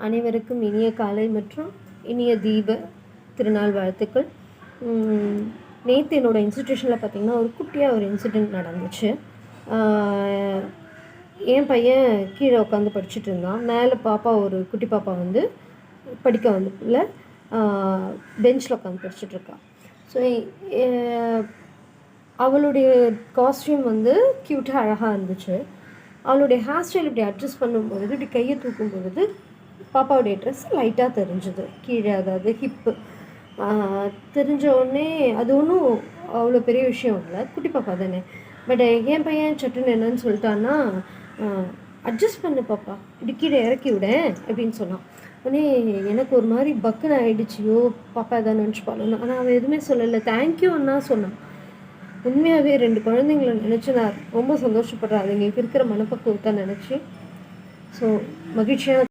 அனைவருக்கும் இனிய காலை மற்றும் இனிய தீப திருநாள் வாழ்த்துக்கள். நேற்று என்னோடய இன்ஸ்டிடியூஷனில் பார்த்திங்கன்னா ஒரு குட்டியாக ஒரு இன்சிடெண்ட் நடந்துச்சு. என் பையன் கீழே உட்காந்து படிச்சுட்டு இருந்தான். மேலே பாப்பா, ஒரு குட்டி பாப்பா வந்து படிக்க வந்து இல்லை பெஞ்சில் உட்காந்து படிச்சுட்ருக்கா. ஸோ அவளுடைய காஸ்டியூம் வந்து க்யூட்டாக அழகாக இருந்துச்சு. அவளுடைய ஹேர் ஸ்டைல் இப்படி அட்ஜஸ்ட் பண்ணும்பொழுது, இப்படி கையை தூக்கும் பொழுது பாப்பாவுடைய ட்ரெஸ் லைட்டாக தெரிஞ்சுது கீழே, அதாவது ஹிப்பு தெரிஞ்ச உடனே அது ஒன்றும் அவ்வளோ பெரிய விஷயம் இல்லை, குட்டி பாப்பா தானே. பட் என் பையன் சட்டுன்னு என்னன்னு சொல்லிட்டான்னா, அட்ஜஸ்ட் பண்ணு பாப்பா, இப்படி கீழே இறக்கி விடேன் அப்படின்னு சொன்னான். உடனே எனக்கு ஒரு மாதிரி பக்குன்னு ஆகிடுச்சியோ, பாப்பா எதாவது நினச்சிப்பாளோன்னு. ஆனால் அவன் எதுவுமே சொல்லலை, தேங்க்யூன்னு தான் சொன்னான். உண்மையாகவே 2 குழந்தைங்கள நினச்சி நான் ரொம்ப சந்தோஷப்படுறேன், அதுங்களுக்கு இருக்கிற மனப்பக்குவத்தை நினச்சி. ஸோ மகிழ்ச்சியாக